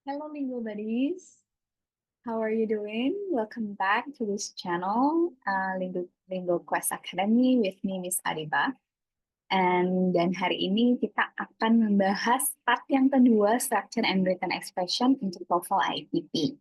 Hello, Lingo Buddies. How are you doing? Welcome back to this channel, Lingo Quest Academy with me, Miss Ariba. Dan hari ini kita akan membahas part yang kedua, Structure and Written Expression untuk TOEFL ITP.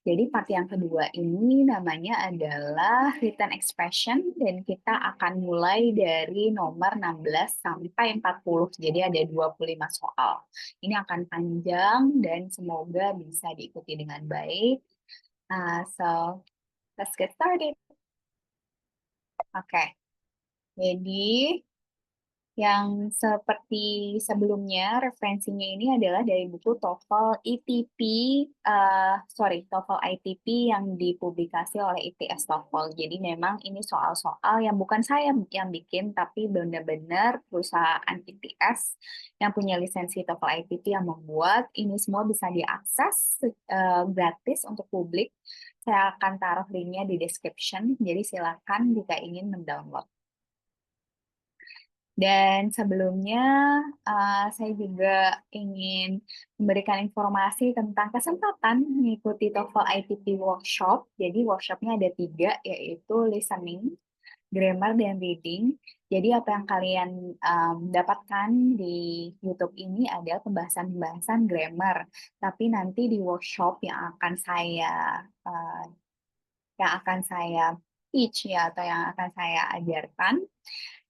Jadi part yang kedua ini namanya adalah Written Expression dan kita akan mulai dari nomor 16 sampai 40. Jadi ada 25 soal. Ini akan panjang dan semoga bisa diikuti dengan baik. So, let's get started. Oke, jadi yang seperti sebelumnya, referensinya ini adalah dari buku TOEFL ITP, TOEFL ITP yang dipublikasi oleh ITS TOEFL. Jadi memang ini soal-soal yang bukan saya yang bikin, tapi benar-benar perusahaan ITS yang punya lisensi TOEFL ITP yang membuat. Ini semua bisa diakses gratis untuk publik. Saya akan taruh linknya di description, jadi silakan jika ingin mendownload. Dan sebelumnya, saya juga ingin memberikan informasi tentang kesempatan mengikuti TOEFL ITP Workshop. Jadi workshopnya ada 3, yaitu listening, grammar, dan reading. Jadi apa yang kalian dapatkan di YouTube ini adalah pembahasan-pembahasan grammar. Tapi nanti di workshop yang akan saya teach ya, atau yang akan saya ajarkan,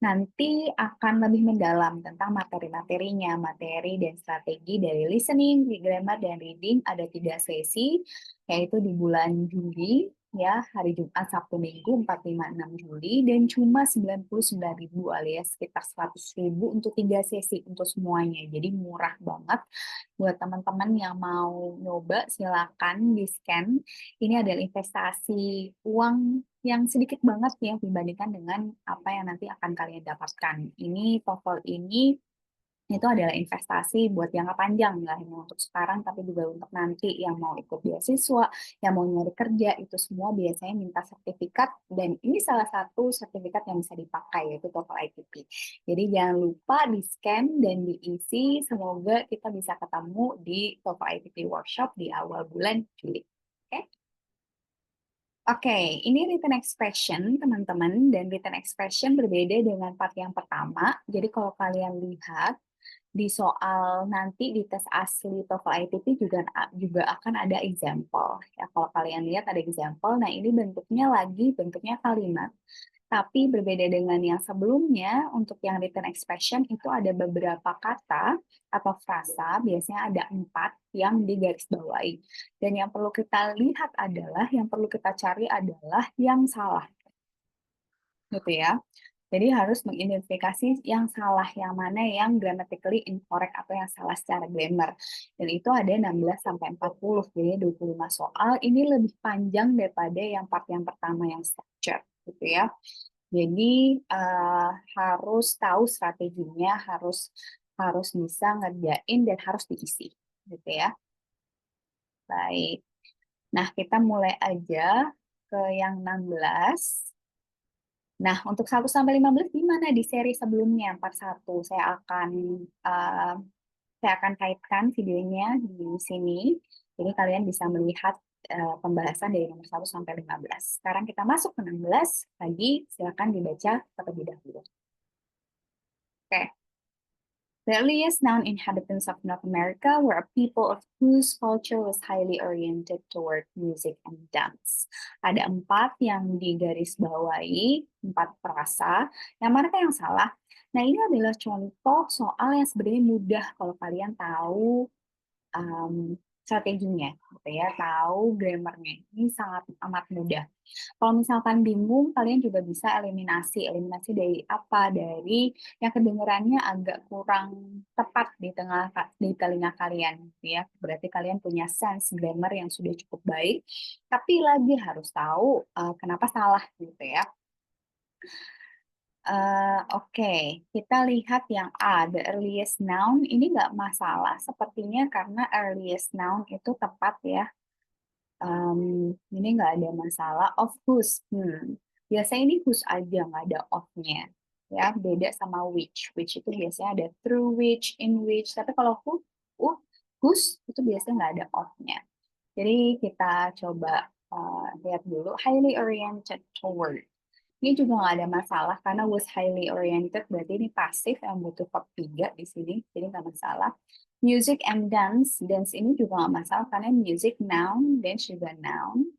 nanti akan lebih mendalam tentang materi-materinya, materi dan strategi dari listening, grammar, dan reading. Ada 3 sesi, yaitu di bulan Juli, ya, hari Jumat, Sabtu, Minggu, 4, 5, 6 Juli, dan cuma 99.000 alias sekitar 100.000 untuk 3 sesi untuk semuanya. Jadi murah banget. Buat teman-teman yang mau nyoba, silakan di-scan. Ini adalah investasi uang yang sedikit banget ya dibandingkan dengan apa yang nanti akan kalian dapatkan. Ini TOEFL ini itu adalah investasi buat jangka panjang, nggak hanya untuk sekarang, tapi juga untuk nanti yang mau ikut beasiswa, yang mau nyari kerja, itu semua biasanya minta sertifikat, dan ini salah satu sertifikat yang bisa dipakai, yaitu TOEFL ITP. Jadi jangan lupa di-scan dan diisi, semoga kita bisa ketemu di TOEFL ITP Workshop di awal bulan Juli. Oke? Oke, ini written expression, teman-teman, dan written expression berbeda dengan part yang pertama. Jadi kalau kalian lihat, di soal nanti di tes asli TOEFL ITP juga akan ada example. Ya, kalau kalian lihat ada example, nah ini bentuknya kalimat. Tapi berbeda dengan yang sebelumnya, untuk yang written expression itu ada beberapa kata atau frasa, biasanya ada 4 yang digarisbawahi. Dan yang perlu kita lihat adalah, yang perlu kita cari adalah yang salah. Gitu ya. Jadi harus mengidentifikasi yang salah, yang mana yang grammatically incorrect atau yang salah secara grammar. Dan itu ada 16 sampai 40, jadi 25 soal. Ini lebih panjang daripada yang part yang pertama yang structure, gitu ya. Jadi harus tahu strateginya, harus harus bisa ngerjain dan harus diisi, gitu ya. Baik. Nah, kita mulai aja ke yang 16. Nah, untuk 1 sampai 15 gimana di seri sebelumnya, part 1? Uh, saya akan kaitkan videonya di sini. Jadi kalian bisa melihat pembahasan dari nomor 1 sampai 15. Sekarang kita masuk ke 16. Lagi silakan dibaca terlebih dahulu. Oke. The earliest known inhabitants of North America were a people of whose culture was highly oriented toward music and dance. Ada 4 yang digarisbawahi, 4 frasa. Yang mana yang salah? Nah, ini adalah contoh soal yang sebenarnya mudah kalau kalian tahu strateginya, gitu ya, tahu grammarnya. Ini sangat amat mudah. Kalau misalkan bingung, kalian juga bisa eliminasi. Eliminasi dari apa? Dari yang kedengarannya agak kurang tepat di telinga kalian, gitu ya. Berarti kalian punya sense grammar yang sudah cukup baik, tapi lagi harus tahu kenapa salah, gitu ya. Oke, kita lihat yang A, the earliest noun. Ini nggak masalah sepertinya karena earliest noun itu tepat ya. Ini nggak ada masalah. Of whose. Biasanya ini whose aja, nggak ada of-nya. Ya, beda sama which. Which itu biasanya ada through which, in which. Tapi kalau who, whose itu biasanya nggak ada of-nya. Jadi kita coba lihat dulu highly oriented toward. Ini juga nggak ada masalah karena was highly oriented berarti ini pasif yang butuh verb 3 di sini, jadi nggak masalah. Music and dance, dance ini juga nggak masalah karena music noun, dance juga noun.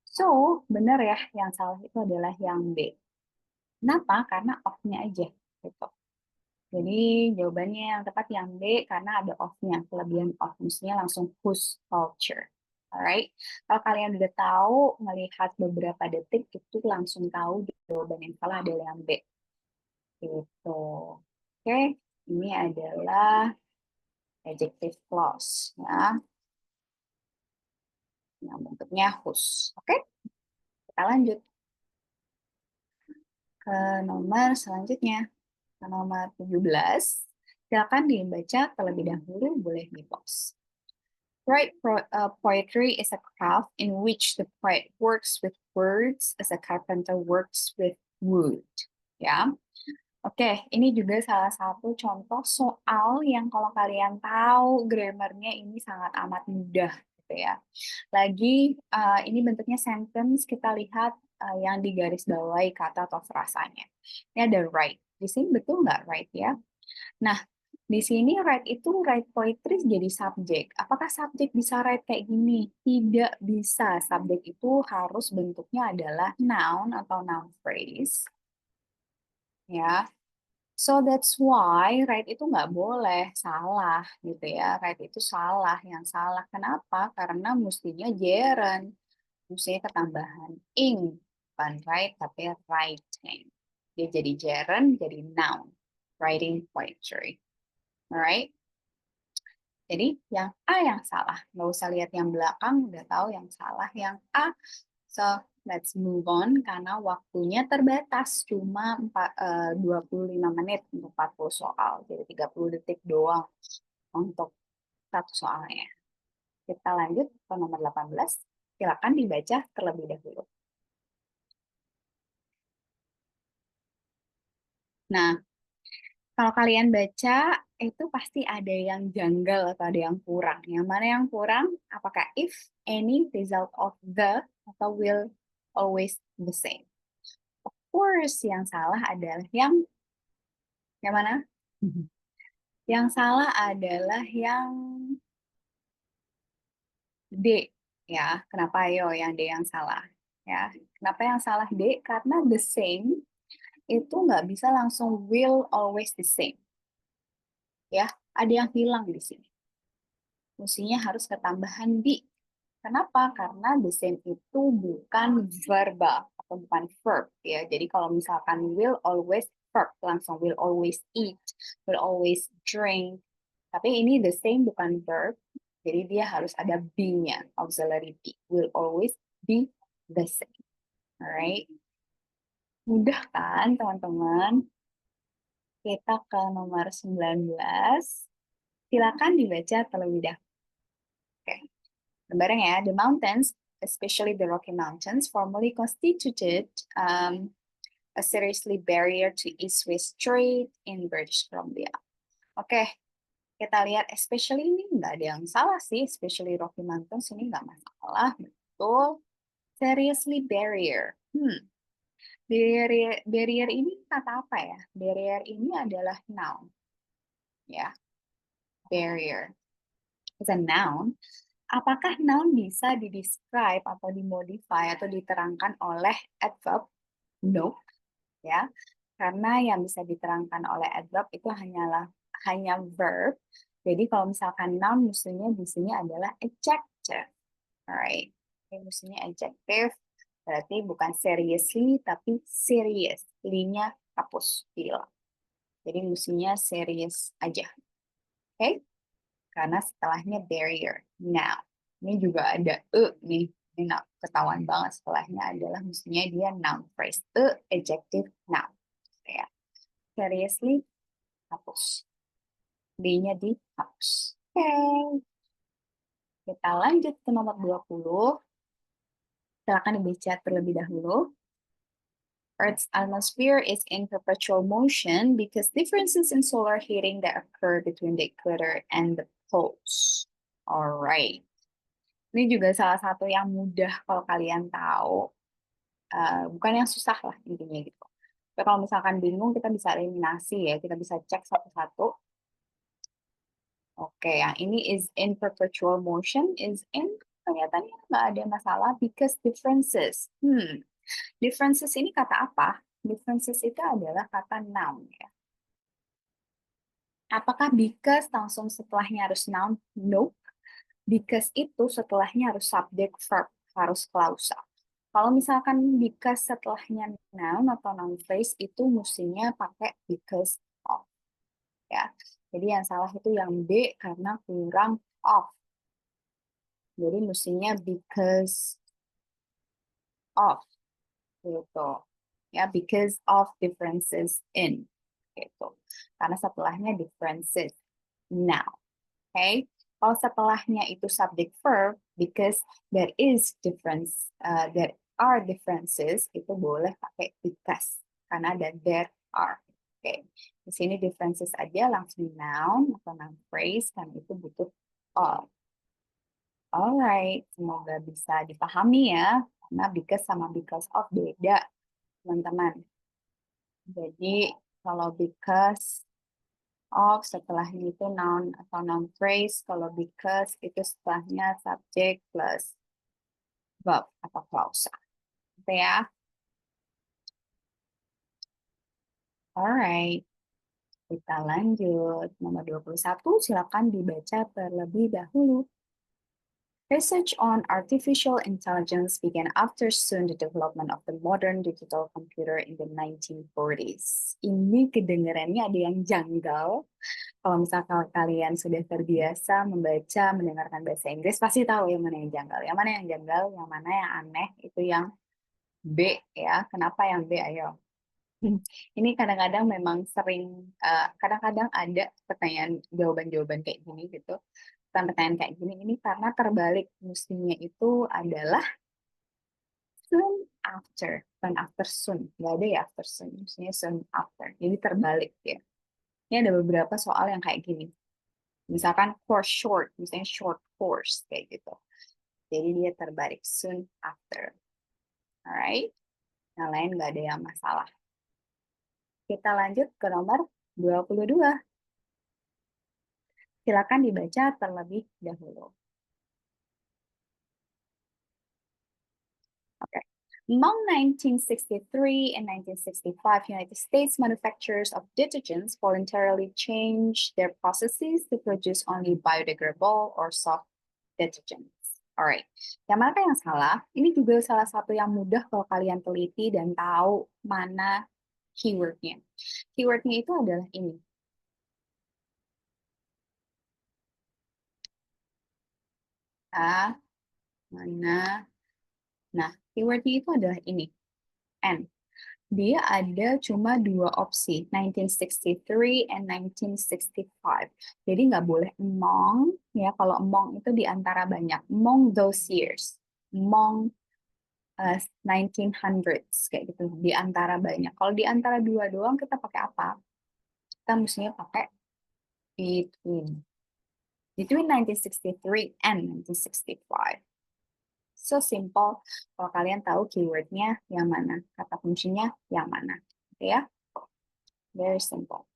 So, benar ya, yang salah itu adalah yang B. Kenapa? Karena of-nya aja. Gitu. Jadi jawabannya yang tepat yang B karena ada of-nya, kelebihan of, mestinya langsung whose culture. Alright, kalau kalian udah tahu melihat beberapa detik itu langsung tahu jawaban yang salah adalah yang B. Gitu. Oke, ini adalah adjective clause ya, yang bentuknya whose. Oke, kita lanjut ke nomor selanjutnya. Ke nomor 17. Silakan dibaca terlebih dahulu, boleh di-pause. Poetry is a craft in which the poet works with words as a carpenter works with wood. Ya, oke, ini juga salah satu contoh soal yang kalau kalian tahu grammarnya ini sangat amat mudah, gitu ya. Lagi, ini bentuknya sentence, kita lihat yang digaris bawahi kata atau frasanya. Ini ada right. Di sini betul nggak right ya? Nah, di sini write itu write poetry jadi subjek. Apakah subjek bisa write kayak gini? Tidak bisa. Subjek itu harus bentuknya adalah noun atau noun phrase. Ya. So that's why write itu nggak boleh salah gitu ya. Write itu salah. Yang salah kenapa? Karena mestinya gerund. Mestinya ketambahan ing. Bukan write tapi writing. Dia jadi gerund, jadi noun. Writing poetry. Alright? Jadi yang A yang salah. Nggak usah lihat yang belakang, udah tahu yang salah yang A. So, let's move on karena waktunya terbatas. Cuma 25 menit untuk 40 soal. Jadi 30 detik doang untuk satu soalnya. Kita lanjut ke nomor 18. Silakan dibaca terlebih dahulu. Nah, kalau kalian baca, itu pasti ada yang janggal atau ada yang kurang. Yang mana yang kurang? Apakah if, any, result of the, atau will always the same? Of course, yang salah adalah yang mana? Yang salah adalah yang D. Ya, kenapa ayo yang D yang salah? Ya, kenapa yang salah D? Karena the same itu nggak bisa langsung will always the same. Ya, ada yang hilang di sini. Mestinya harus ketambahan be. Kenapa? Karena the same itu bukan verbal atau bukan verb ya. Jadi kalau misalkan will always verb langsung will always eat, will always drink. Tapi ini the same bukan verb. Jadi dia harus ada be-nya, auxiliary be. Will always be the same. Alright. Mudah kan teman-teman? Kita ke nomor 19. Silakan dibaca terlebih dahulu. Oke. Bareng ya, the mountains, especially the Rocky Mountains, formerly constituted a seriously barrier to east-west trade in British Columbia. Oke, kita lihat especially ini nggak ada yang salah sih, especially Rocky Mountains ini nggak masalah, betul. Seriously barrier. Barrier ini kata apa ya? Barrier ini adalah noun, ya. Barrier is a noun. Apakah noun bisa di-describe atau dimodify atau diterangkan oleh adverb? No, ya. Karena yang bisa diterangkan oleh adverb itu hanya verb. Jadi kalau misalkan noun mestinya di sini adalah adjective. Alright. Ini mestinya adjective. Berarti bukan seriously tapi serious. Li-nya hapus, hilang. Jadi mestinya serious aja. Oke? Okay? Karena setelahnya barrier. Now, ini juga ada nih. Ini ketahuan banget setelahnya adalah mestinya dia noun phrase. Adjective noun. Ya. Seriously, hapus. D-nya dihapus. Oke. Kita lanjut ke nomor 20. Silakan dibaca terlebih dahulu. Earth's atmosphere is in perpetual motion because differences in solar heating that occur between the equator and the poles. Alright. Ini juga salah satu yang mudah kalau kalian tahu. Bukan yang susah lah intinya gitu. Tapi kalau misalkan bingung, kita bisa eliminasi ya. Kita bisa cek satu-satu. Oke, yang ini is in perpetual motion, is in, kelihatannya nggak ada masalah because differences. Differences ini kata apa? Differences itu adalah kata noun ya. Apakah because langsung setelahnya harus noun? No. Because itu setelahnya harus subject verb, harus klausal. Kalau misalkan because setelahnya noun atau noun phrase itu mestinya pakai because of ya. Jadi yang salah itu yang B karena kurang of. Jadi mestinya because of gitu. Ya, because of differences in gitu. Karena setelahnya differences now. Okay? Kalau setelahnya itu subject verb, because there is difference, there are differences, itu boleh pakai because karena ada there are. Oke, okay. Di sini differences aja langsung noun atau noun phrase karena itu butuh of. Alright, semoga bisa dipahami ya, karena because sama because of beda, teman-teman. Jadi kalau because of setelahnya itu noun atau noun phrase, kalau because itu setelahnya subject plus verb atau clause. Gitu ya. Alright, kita lanjut. Nomor 21, silakan dibaca terlebih dahulu. Research on artificial intelligence began after soon the development of the modern digital computer in the 1940s. Ini kedengarannya ada yang janggal. Kalau misalkan kalian sudah terbiasa membaca, mendengarkan bahasa Inggris, pasti tahu yang mana yang janggal. Yang mana yang janggal, yang mana yang aneh, itu yang B ya. Kenapa yang B? Ayo. Ini kadang-kadang memang sering, kadang-kadang ada pertanyaan, jawaban-jawaban kayak gini gitu. Pertanyaan kayak gini, ini karena terbalik. Mestinya itu adalah soon after. Bukan after soon. Nggak ada ya after soon. Mestinya soon after. Jadi terbalik ya. Ini ada beberapa soal yang kayak gini. Misalkan course short, misalnya short course kayak gitu. Jadi dia terbalik soon after. Alright. Yang lain nggak ada yang masalah. Kita lanjut ke nomor 22. Silakan dibaca terlebih dahulu. Oke. Among 1963 and 1965, United States manufacturers of detergents voluntarily changed their processes to produce only biodegradable or soft detergents. Alright, yang mana yang salah? Ini juga salah satu yang mudah kalau kalian teliti dan tahu mana keywordnya. Keywordnya itu adalah ini. Mana? Nah, keywordnya itu adalah ini. N. Dia ada cuma dua opsi, 1963 and 1965. Jadi nggak boleh among, ya kalau among itu di antara banyak. Among those years. Among 1900s, kayak gitu. Di antara banyak. Kalau di antara dua doang, kita pakai apa? Kita mestinya pakai between. Between 1963 and 1965. So simple. Kalau kalian tahu keywordnya yang mana, kata kuncinya yang mana. Oke ya? Very simple.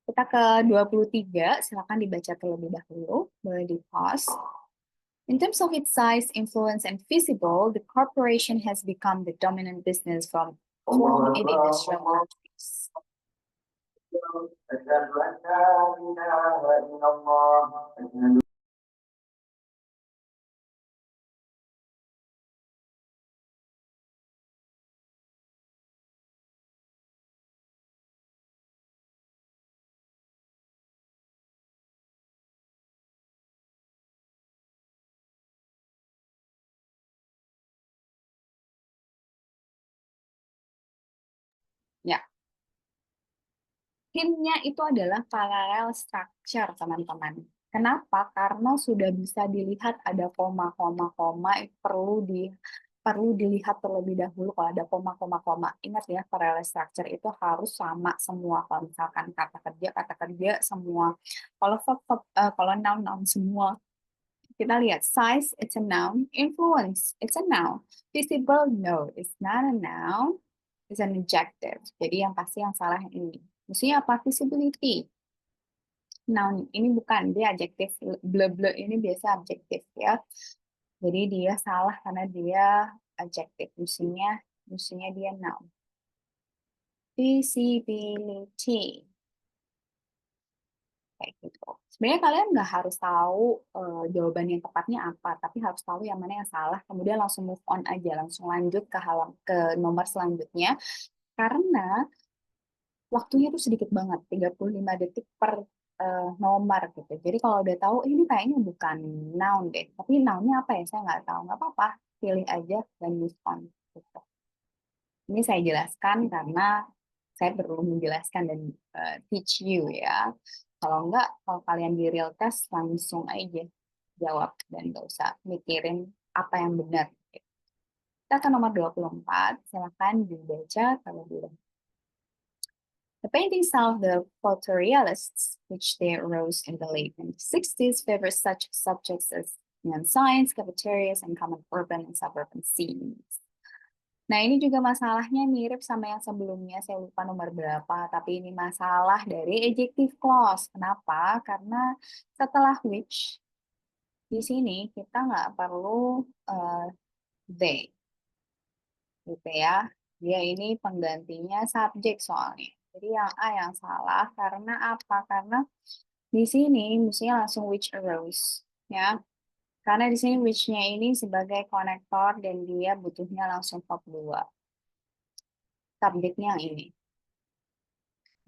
Kita ke 23, silakan dibaca terlebih dahulu, boleh di-pause. In terms of its size, influence, and visible, the corporation has become the dominant business from in industrial countries. Ya, hint-nya itu adalah parallel structure, teman-teman. Kenapa? Karena sudah bisa dilihat ada koma-koma-koma perlu di perlu dilihat terlebih dahulu kalau ada koma. Ingat ya, parallel structure itu harus sama semua. Kalau misalkan kata kerja semua. Kalau noun semua. Kita lihat size, it's a noun. Influence, it's a noun. Visible, no, it's not a noun. It's an adjective. Jadi yang pasti yang salah yang ini. Mestinya apa? Visibility. Noun ini bukan, dia adjektif. Ble ini biasa adjektif ya. Jadi dia salah karena dia adjektif. Mestinya dia noun. Visibility. Kayak gitu. Sebenarnya kalian nggak harus tahu jawaban yang tepatnya apa, tapi harus tahu yang mana yang salah, kemudian langsung move on aja, langsung lanjut ke nomor selanjutnya, karena waktunya tuh sedikit banget, 35 detik per nomor gitu. Jadi kalau udah tahu, ini kayaknya bukan noun deh, tapi nounnya apa ya, saya nggak tahu, nggak apa-apa, pilih aja dan move on. Gitu. Ini saya jelaskan karena saya perlu menjelaskan dan teach you ya. Kalau enggak, kalau kalian di real test langsung aja jawab dan nggak usah mikirin apa yang benar. Kita ke nomor 24, silakan dibaca terlebih dahulu. The painting style of the photorealists, which they arose in the late 1960s, favors such subjects as neon signs, cafeterias, and common urban and suburban scenes. Nah, ini juga masalahnya mirip sama yang sebelumnya, saya lupa nomor berapa, tapi ini masalah dari adjective clause. Kenapa? Karena setelah which, di sini kita nggak perlu they, gitu ya. Dia ini penggantinya subjek soalnya. Jadi yang A yang salah, karena apa? Karena di sini mestinya langsung which arose, ya. Karena di sini which-nya ini sebagai konektor dan dia butuhnya langsung verb 2. Subjeknya yang ini.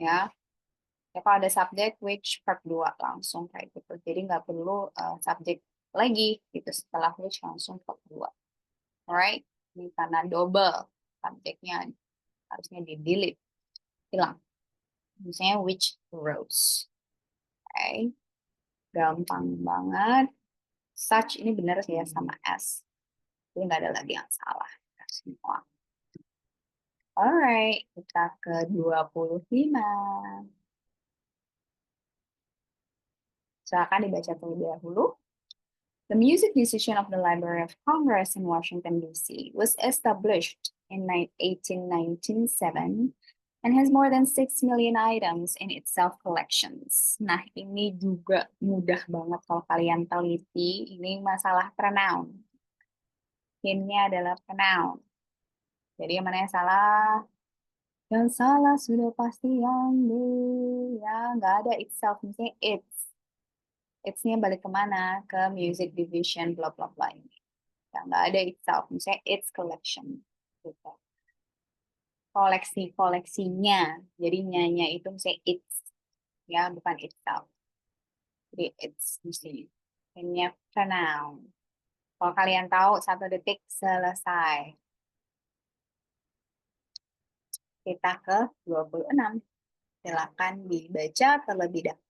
Ya. Ya, kalau ada subjek, which, verb 2 langsung kayak gitu. Jadi nggak perlu subjek lagi gitu setelah which langsung verb 2. Alright? Ini karena double subjeknya harusnya di-delete. Hilang. Misalnya which rose. Oke. Gampang banget. Such ini benar sih ya sama S. Jadi nggak ada lagi yang salah. Semua. Alright, kita ke 25. Silakan dibaca terlebih dahulu. The Music Decision of the Library of Congress in Washington, D.C. was established in 1897 and has more than 6 million items in its self-collections. Nah, ini juga mudah banget kalau kalian teliti. Ini masalah pronoun. Hintnya adalah pronoun. Jadi yang mana yang salah? Yang salah sudah pasti yang B. Ya, nggak ada itself. Misalnya it's. It's-nya balik kemana? Ke music division, bla bla bla ini. Ya, nggak ada itself. Misalnya its collection. Gitu. Koleksinya. Jadi nyanya itu misalnya it's. Ya, bukan itself. Jadi it's mesti. Ini pronoun. Kalau kalian tahu, 1 detik selesai. Kita ke 26. Silakan dibaca terlebih dahulu.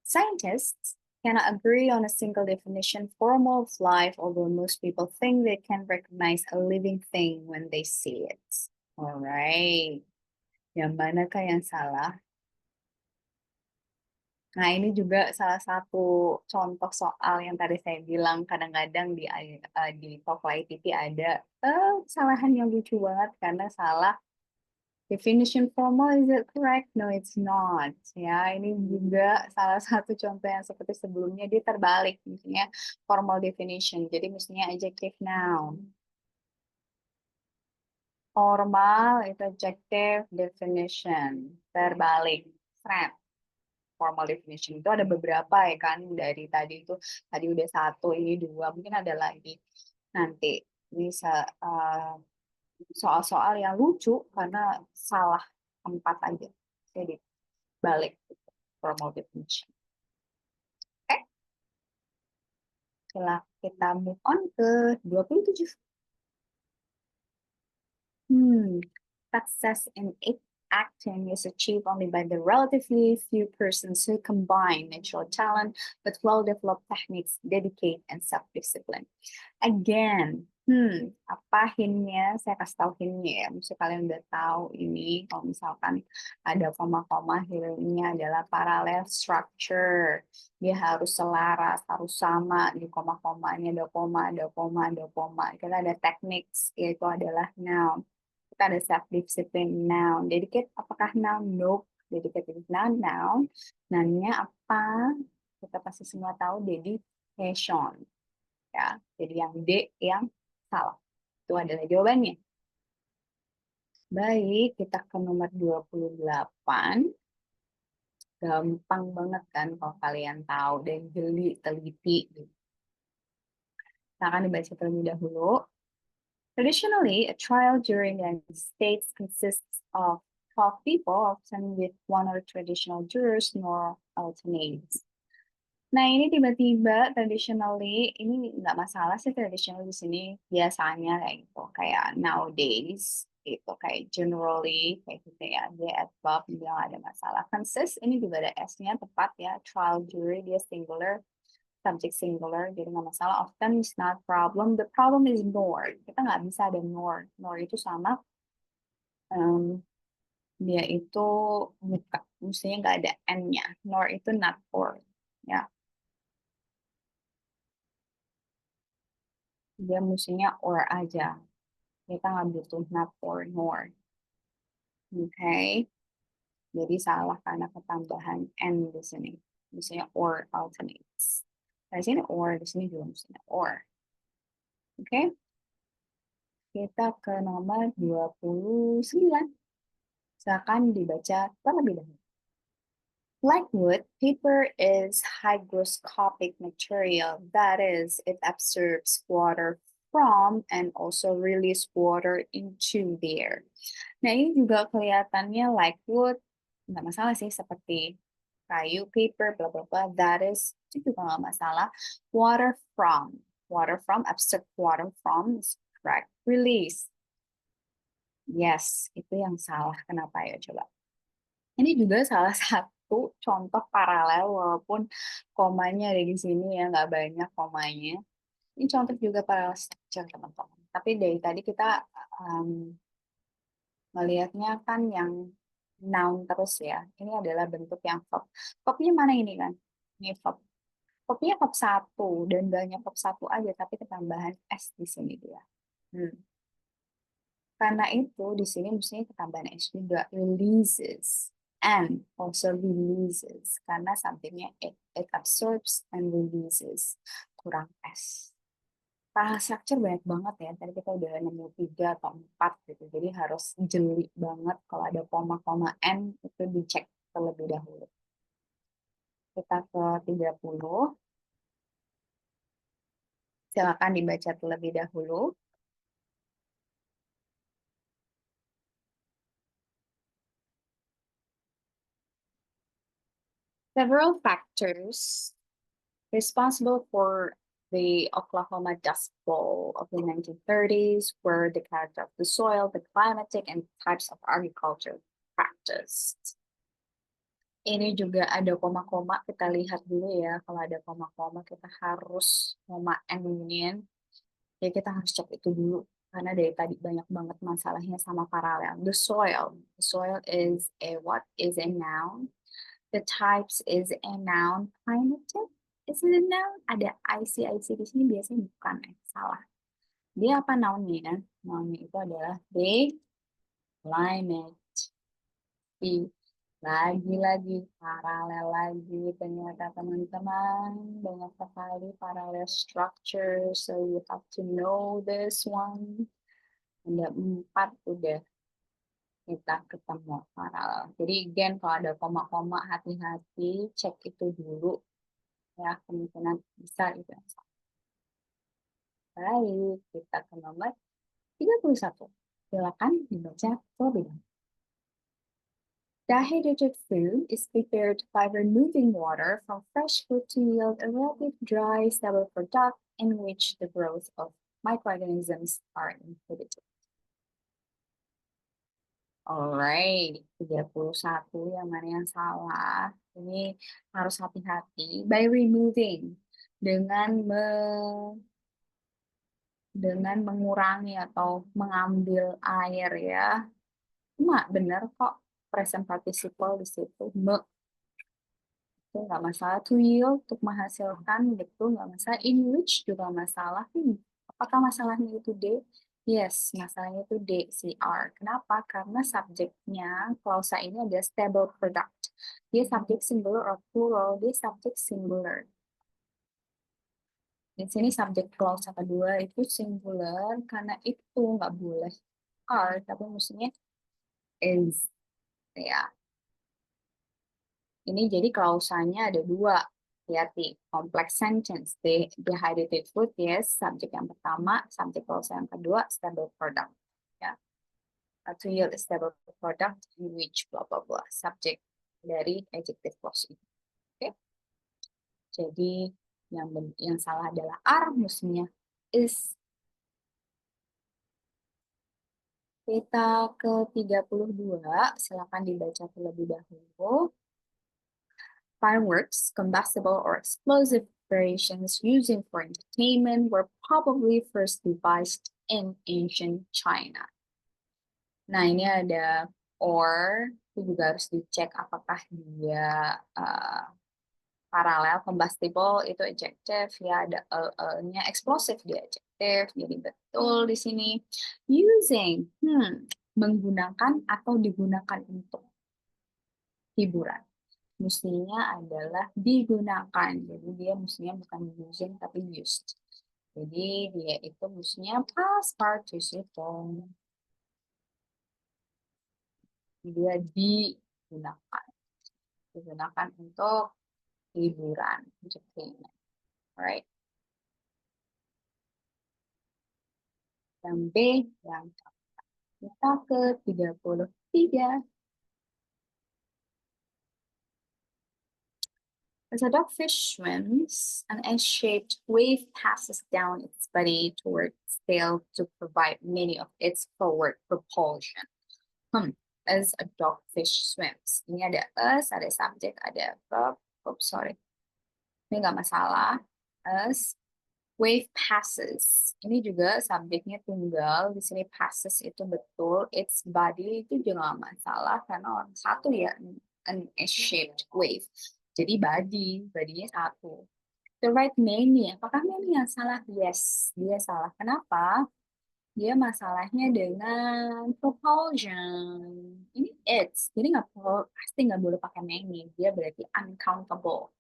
Scientists cannot agree on a single definition formal of life, although most people think they can recognize a living thing when they see it. Alright. Yang manakah yang salah? Nah, ini juga salah satu contoh soal yang tadi saya bilang kadang-kadang di Talklight TV ada kesalahan yang lucu banget karena salah definition formal, is it correct? No, it's not. Ya, ini juga salah satu contoh yang seperti sebelumnya, dia terbalik. Misalnya formal definition, jadi mestinya adjective noun. Formal itu adjective definition, terbalik. Seret. Formal definition itu ada beberapa ya kan, dari tadi itu, tadi udah 1, ini 2, mungkin ada lagi. Nanti, ini soal-soal yang lucu karena salah tempat aja. Jadi balik formal definition. Oke. Setelah kita move on ke 27. Success in acting is achieved only by the relatively few persons who combine natural talent with well-developed techniques, dedicate, and self-discipline. Again, Apa hintnya? Saya kasih tahu hintnya ya. Mesti kalian udah tahu ini. Kalau misalkan ada koma-koma, hintnya adalah parallel structure. Dia harus selaras, harus sama di koma-komanya. Ada koma, ada koma, ada koma. Kita ada teknik, yaitu adalah noun. Kita ada self-discipline noun. Dedicate, apakah noun? Nope. Dedicated noun, noun. Noun-nya apa? Kita pasti semua tahu dedication. Ya, jadi yang D yang salah. Itu adalah jawabannya. Baik, kita ke nomor 28. Gampang banget kan kalau kalian tahu dan jeli, teliti. Kita akan dibaca terlebih dahulu. Traditionally, a trial jury in the United States consists of 12 people, often with one or traditional jurors, nor alternates. Nah, ini tiba-tiba traditionally, ini nggak masalah sih traditional di sini biasanya kayak gitu, kayak nowadays gitu, kayak generally kayak gitu ya, dia adverb bilang ada masalah. Consist ini juga ada s-nya tepat ya, trial jury dia singular, subject singular, jadi nggak masalah. Often is not problem, the problem is nor. Kita nggak bisa ada nor, nor itu sama dia itu buka, mestinya nggak ada n-nya, nor itu not or ya. Dia mestinya or aja. Kita nggak butuh not or nor. Okay? Jadi salah karena ketambahan n di sini. Misalnya or alternates. Nah, di sini or, di sini juga misalnya or. Oke? Okay? Kita ke nomor 29. Silakan dibaca terlebih dahulu. Like wood, paper is hygroscopic material. That is, it absorbs water from and also release water into the air. Nah, ini juga kelihatannya like wood, nggak masalah sih, seperti kayu, paper, bla bla bla. That is, itu juga nggak masalah. Water from, abstract water from is correct. Release. Yes, itu yang salah. Kenapa ya coba? Ini juga salah satu contoh paralel walaupun komanya ada di sini ya, nggak banyak komanya. Ini contoh juga paralel structure teman-teman. Tapi dari tadi kita melihatnya kan yang noun terus ya. Ini adalah bentuk yang verb. Verbnya mana ini kan? Ini verb. Verbnya verb satu dan banyak verb satu aja, tapi ketambahan s di sini dia. Karena itu di sini mestinya ketambahan s juga, releases and also releases karena somethingnya it absorbs and releases, kurang s. Parallel structure banyak banget ya. Tadi kita udah nemu 3 atau 4 gitu. Jadi harus jeli banget kalau ada koma-koma n itu dicek terlebih dahulu. Kita ke 30. Silakan dibaca terlebih dahulu. Several factors responsible for the Oklahoma Dust Bowl of the 1930s were the character of the soil, the climatic, and types of agriculture practiced. Ini juga ada koma-koma, kita lihat dulu ya. Kalau ada koma-koma, kita harus koma n ya kita harus cek itu dulu. Karena dari tadi banyak banget masalahnya sama paralel. The soil is a what? Is a noun. The types is a noun. Climatic is it a noun? Ada IC di sini biasanya bukan. Salah. Dia apa nounnya? Nounnya itu adalah the climate. Lagi-lagi paralel lagi ternyata teman-teman, banyak sekali parallel structure, so you have to know this one. Ada 4 udah kita ketemu paralel. Jadi again kalau ada koma-koma hati-hati, cek itu dulu ya, kemungkinan bisa itu yang salah. Baik, kita ke nomor 31. Silakan dibaca terlebih dahulu. Dehydrated food is prepared by removing water from fresh food to yield a relatively dry, stable product in which the growth of microorganisms are inhibited. Alright, 31 yang mana yang salah? Ini harus hati-hati. By removing, dengan dengan mengurangi atau mengambil air ya. Cuma bener kok present participle di situ. Itu nggak masalah. To yield, untuk menghasilkan, gitu nggak masalah. In which juga masalah. Apakah masalahnya itu D? Yes, masalahnya itu D, CR. Kenapa? Karena subjeknya, klausa ini ada stable product. Dia subjek singular or plural, dia subjek singular. Di sini subjek klausa kedua itu singular, karena itu nggak boleh are, tapi mestinya is. Ya, ini jadi klausanya ada dua. Hati-hati, complex sentence. Dehydrated food, yes, subjek yang pertama, subjek klausa yang kedua, stable product. Ya, to yield a stable product in which blah blah blah, subjek dari adjective clause ini. Oke, jadi yang salah adalah are, mestinya is. Kita ke 32, silakan dibaca terlebih dahulu. Fireworks, combustible or explosive operations using for entertainment were probably first devised in ancient China. Nah, ini ada or, itu juga harus dicek apakah dia paralel. Combustible itu adjective, ya ada nya, explosive dia adjective, jadi betul di sini. Using, menggunakan atau digunakan untuk hiburan. Mestinya adalah digunakan. Jadi dia mestinya bukan using tapi used. Jadi dia itu mestinya past participle. Dia digunakan. Digunakan untuk hiburan, entertainment. Alright. Yang B, yang kita ke 33. As a dogfish swims, an S-shaped wave passes down its body towards its tail to provide many of its forward propulsion. As a dogfish swims. Ini ada as, ada subject, ada verb. Oops, sorry. Ini nggak masalah. As wave passes. Ini juga subjeknya tunggal. Di sini passes itu betul. Its body itu juga nggak masalah karena orang satu ya, an S-shaped wave. Jadi body-nya satu. The right many. Apakah many yang salah? Yes, dia salah. Kenapa? Dia masalahnya dengan propulsion. Ini it's, jadi pasti nggak boleh pakai many. Dia berarti uncountable.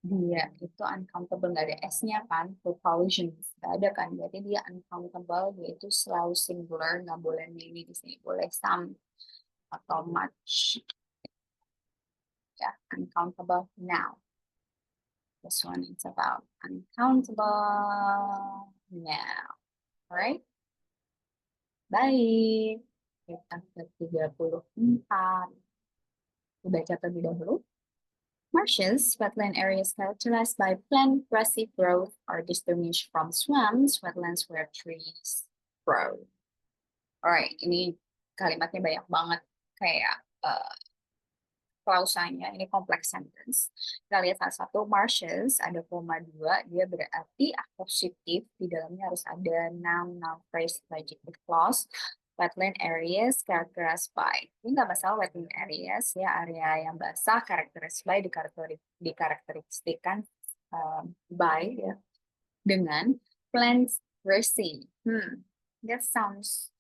Dia itu uncountable, nggak ada s-nya kan? Propulsion nggak ada kan? Berarti dia uncountable, yaitu selalu singular, nggak boleh many di sini. Boleh some atau much. Ya, uncountable now. This one is about uncountable now. Alright? Baik. Kita ke 34. Baca terlebih dahulu. Marshes, wetland areas characterized by plant grassy growth, are distinguished from swamps, wetlands where trees grow. Alright, ini kalimatnya banyak banget kayak klausanya, ini complex sentence. Kita lihat salah satu, marshes, ada koma 2, dia berarti akusatif, di dalamnya harus ada noun, phrase, adjective clause. Wetland areas characterized by, ini nggak masalah wetland areas, ya area yang basah, characterized by, dikarakteristikan by, ya, dengan plants grassy. That sounds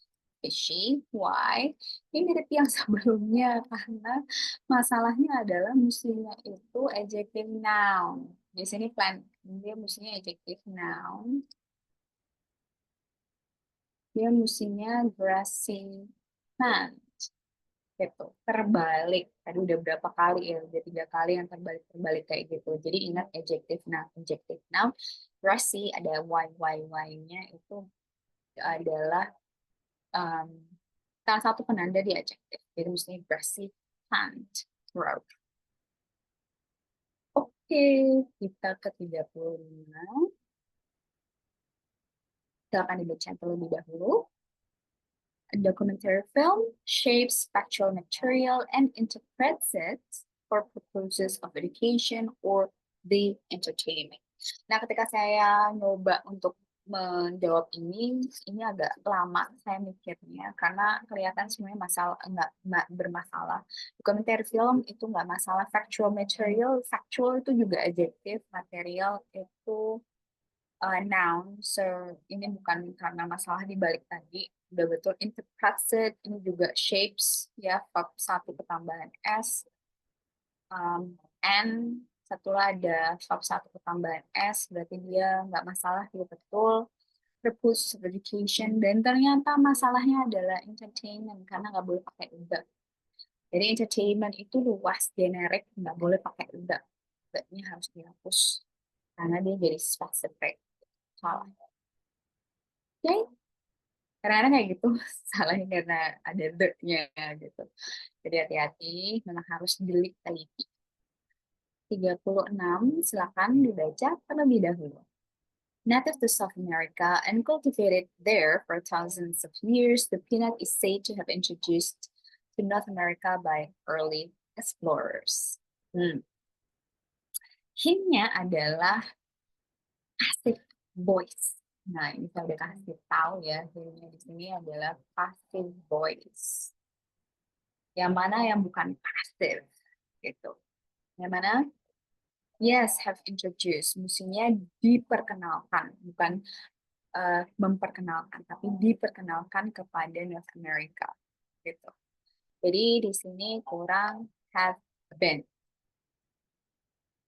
fishy. Why? Ini mirip yang sebelumnya karena masalahnya adalah mestinya itu adjective noun. Di sini plant, dia mestinya adjective noun. Dia mestinya grassy plant. Gitu. Terbalik. Tadi udah berapa kali ya? Udah 3 kali yang terbalik-terbalik kayak gitu. Jadi ingat adjective noun. Adjective noun. Grassy ada y-nya itu adalah salah satu penanda di adjective. Jadi mestinya grassy plant growth. Oke, kita ke 35. Silakan dibaca terlebih dahulu. A documentary film shapes factual material and interprets it for purposes of education or the entertainment. Nah, ketika saya nyoba untuk menjawab ini agak lama saya mikirnya karena kelihatan semuanya masalah nggak bermasalah. Dokumenter film itu nggak masalah, factual itu juga adjektif, material itu noun. So ini bukan karena masalah di balik tadi, udah betul interpreted, ini juga shapes ya, verb satu ketambahan s, and satulah ada verb satu ketambahan s, berarti dia nggak masalah, dia betul. Purpose of education, dan ternyata masalahnya adalah entertainment karena nggak boleh pakai the. Jadi entertainment itu luas, generik, nggak boleh pakai the. The-nya harus dihapus karena dia jadi spesifik. Salah. Oke, kadang-kadang kayak gitu salahnya karena ada the-nya gitu. Jadi hati-hati, memang harus teliti. 36, silakan dibaca terlebih dahulu. Native to South America and cultivated there for thousands of years, the peanut is said to have introduced to North America by early explorers. Hintnya adalah passive voice. Nah, ini saya udah kasih tahu ya, hintnya di sini adalah passive voice. Yang mana yang bukan passive, gitu. Yang mana? Yes, have introduced. Mestinya diperkenalkan, bukan memperkenalkan, tapi diperkenalkan kepada North America, gitu. Jadi di sini kurang have been.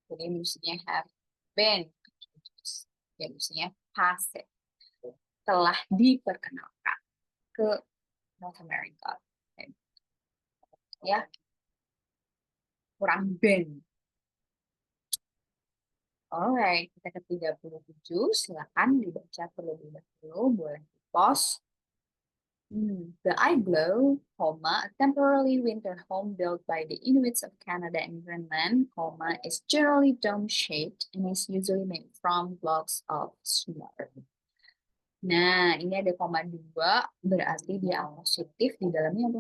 Jadi mestinya have been, ya mestinya passive. Telah diperkenalkan ke North America, ya kurang been. Alright, kita ke 37, silakan dibaca terlebih dahulu, boleh di-pause. The igloo, a temporary winter home built by the Inuits of Canada and Greenland, is generally dome-shaped and is usually made from blocks of snow. Nah, ini ada koma 2, berarti dia positif, di dalamnya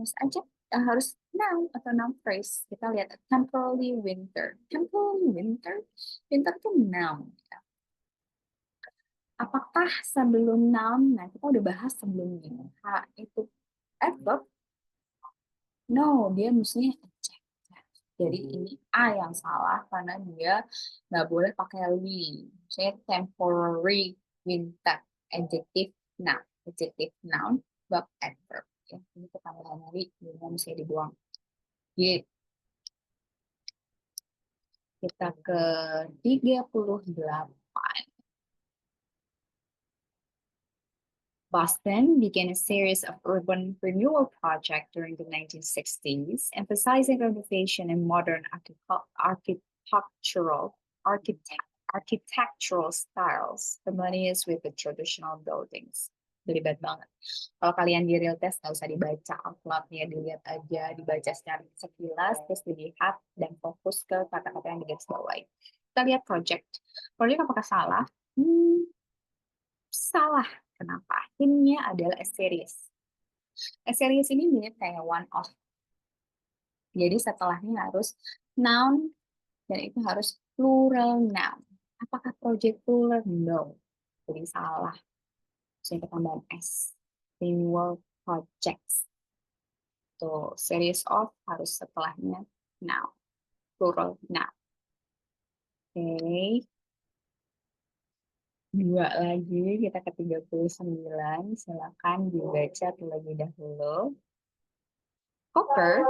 harus noun atau noun phrase. Kita lihat temporary winter. Temporary winter? Winter itu noun. Apakah sebelum noun? Nah, kita udah bahas sebelumnya. Itu adverb. No, dia mestinya adjective. Jadi ini A yang salah karena dia nggak boleh pakai we. Saya temporary winter. Adjective noun. Adjective noun, verb adverb. Ya, ini ketambahan we, ini mesti dibuang. Gitu. Kita ke 38. Boston began a series of urban renewal projects during the 1960s, emphasizing renovation and modern architectural styles harmonious with the traditional buildings. Ribet banget. Kalau kalian di real test, nggak usah dibaca outline-nya, dilihat aja, dibaca secara sekilas, terus dilihat dan fokus ke kata-kata yang digaris bawahi. Kita lihat project. Project apakah salah? Salah. Kenapa? Hintnya adalah a series. A series ini mirip kayak one of. Jadi setelahnya harus noun, dan itu harus plural noun. Apakah project plural? No. Jadi salah. Saya tambahan S. Renewal projects. Tuh, series of harus setelahnya noun. Plural noun. Oke. 2 lagi, kita ke 39. Silakan dibaca terlebih dahulu. Copper,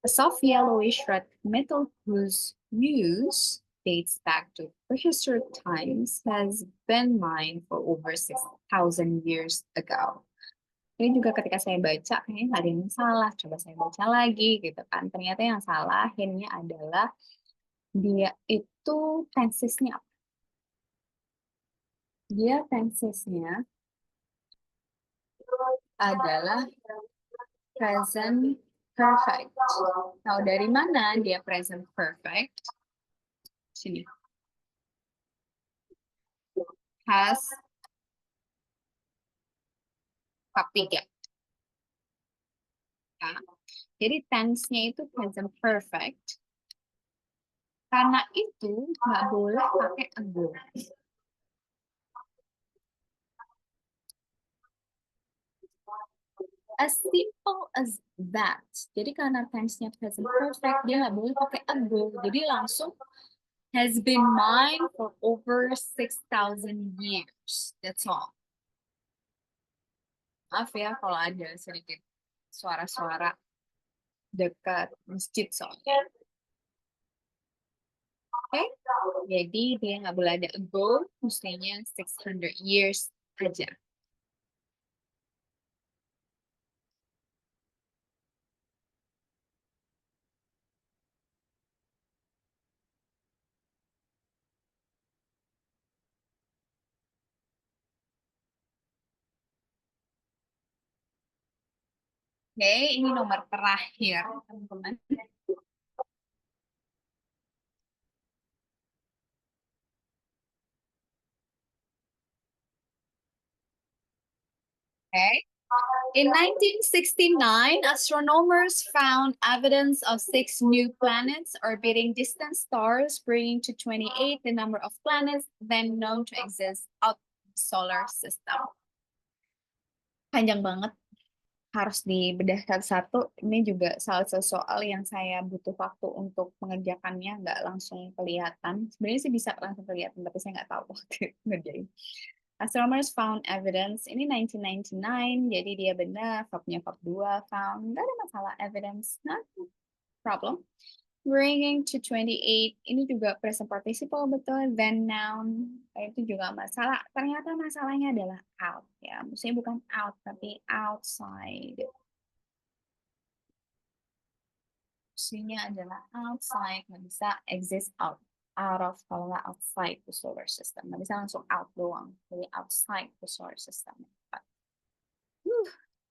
a soft yellowish red metal whose use dates back to prehistoric times, has been mined for over 6,000 years ago. Ini juga ketika saya baca, kayaknya nggak ada yang salah. Coba saya baca lagi, gitu kan. Ternyata yang salah, hintnya adalah dia itu tensesnya apa? Dia tensesnya adalah present perfect. Nah, dari mana dia present perfect? Sini. Has bab 3. Ya. Jadi tense-nya itu present perfect. Karena itu nggak boleh pakai ago. As simple as that. Jadi karena tense-nya present perfect, dia nggak boleh pakai ago. Jadi langsung has been mine for over 6,000 years. That's all. Maaf ya kalau ada sedikit suara-suara dekat masjid soalnya. Oke, jadi dia nggak boleh ada ago, mestinya 600 years aja. Oke, ini nomor terakhir, teman-teman. Okay. In 1969, astronomers found evidence of 6 new planets orbiting distant stars, bringing to 28 the number of planets then known to exist out the solar system. Panjang banget, harus dibedah satu-satu. Ini juga salah satu soal yang saya butuh waktu untuk mengerjakannya, nggak langsung kelihatan. Sebenarnya sih bisa langsung kelihatan, tapi saya nggak tahu waktu ngerjain. Astronomers found evidence. Ini 1999, jadi dia benar. Verbnya verb 2, found. Nggak ada masalah. Evidence, not problem. Bringing to 28, ini juga present participle, betul. Then noun, itu juga masalah. Ternyata masalahnya adalah out. Ya, maksudnya bukan out, tapi outside. Maksudnya adalah outside, nggak bisa exist out of, kalau nggak outside the solar system. Nggak bisa langsung out doang. Jadi outside the solar system.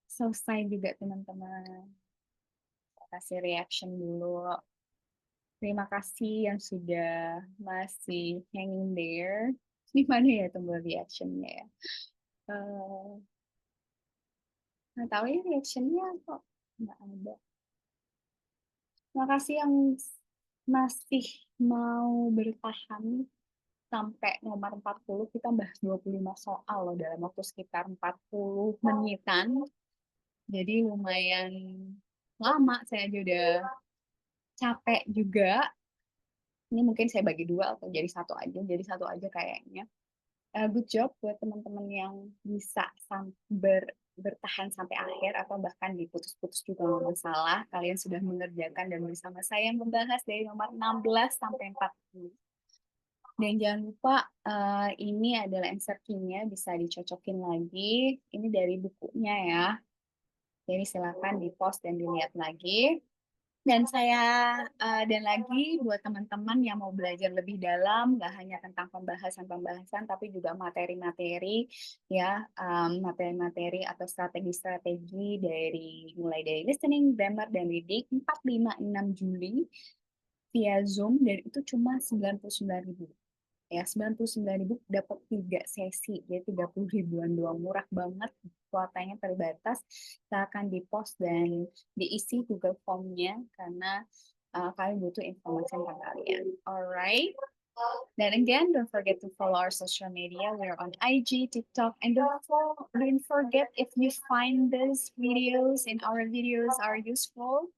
Selesai juga teman-teman. Kasih reaction dulu. Terima kasih yang sudah masih hanging there. Di mana ya tombol reactionnya ya? Nggak tahu ya reactionnya kok nggak ada. Terima kasih yang masih mau bertahan sampai nomor 40. Kita bahas 25 soal loh dalam waktu sekitar 40 menitan. Jadi lumayan lama, saya aja udah capek juga. Ini mungkin saya bagi dua atau jadi satu aja. Jadi satu aja kayaknya. Good job buat teman-teman yang bisa bertahan sampai akhir atau bahkan diputus-putus juga nggak masalah. Kalian sudah mengerjakan dan bersama saya membahas dari nomor 16 sampai 40. Dan jangan lupa ini adalah answer key-nya, bisa dicocokin lagi. Ini dari bukunya ya. Jadi silakan di-post dan dilihat lagi. Dan lagi buat teman-teman yang mau belajar lebih dalam, nggak hanya tentang pembahasan-pembahasan, tapi juga materi-materi ya, materi-materi atau strategi-strategi dari mulai dari listening, grammar, dan reading 4, 5, 6 Juli via Zoom, dan itu cuma 99.000. Ya, 99.000 dapat 3 sesi, jadi 30 ribuan doang, murah banget, kuotanya terbatas. Silahkan di-post dan diisi Google Form-nya karena kalian butuh informasi tentang kalian. Alright. Then again, don't forget to follow our social media. We're on IG, TikTok, and don't forget if you find these videos and our videos are useful,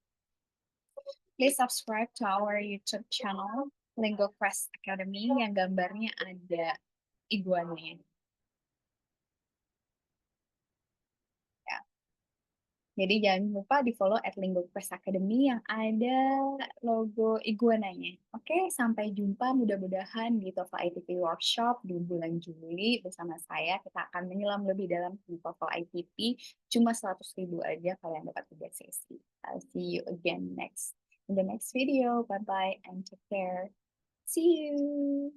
please subscribe to our YouTube channel, Lingo Quest Academy, yang gambarnya ada iguananya. Ya. Jadi jangan lupa di follow at Lingo Quest Academy yang ada logo iguananya. Oke, sampai jumpa mudah-mudahan di TOEFL ITP Workshop di bulan Juli bersama saya. Kita akan menyelam lebih dalam di TOEFL ITP. Cuma 100.000 aja kalian dapat 3 sesi. I'll see you again in the next video. Bye-bye and take care. See you.